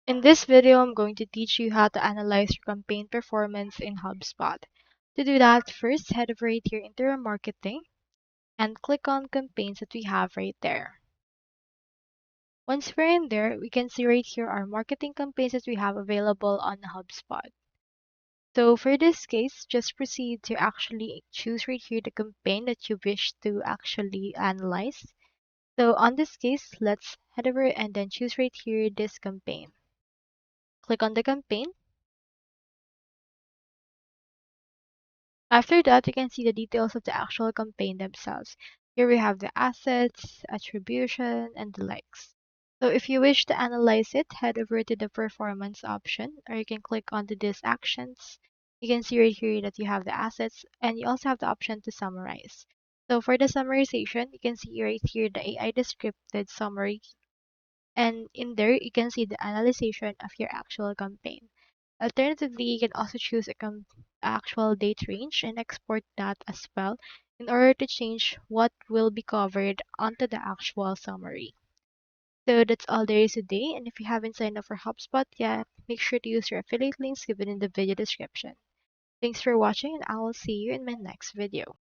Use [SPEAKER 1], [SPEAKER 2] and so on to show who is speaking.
[SPEAKER 1] In this video, I'm going to teach you how to analyze your campaign performance in HubSpot. To do that, first head over right here into your marketing and click on campaigns that we have right there. Once we're in there, we can see right here our marketing campaigns that we have available on HubSpot. So for this case, just proceed to actually choose right here the campaign that you wish to actually analyze. So on this case, let's head over and then choose right here this campaign. Click on the campaign. After that, you can see the details of the actual campaign themselves. Here we have the assets, attribution, and the likes. So if you wish to analyze it, head over to the performance option, or you can click onto these actions. You can see right here that you have the assets, and you also have the option to summarize. So for the summarization, you can see right here the AI descripted summary, and in there you can see the analyzation of your actual campaign. Alternatively, you can also choose a actual date range and export that as well in order to change what will be covered onto the actual summary. So that's all there is today, and if you haven't signed up for HubSpot yet, make sure to use your affiliate links given in the video description. Thanks for watching, and I will see you in my next video.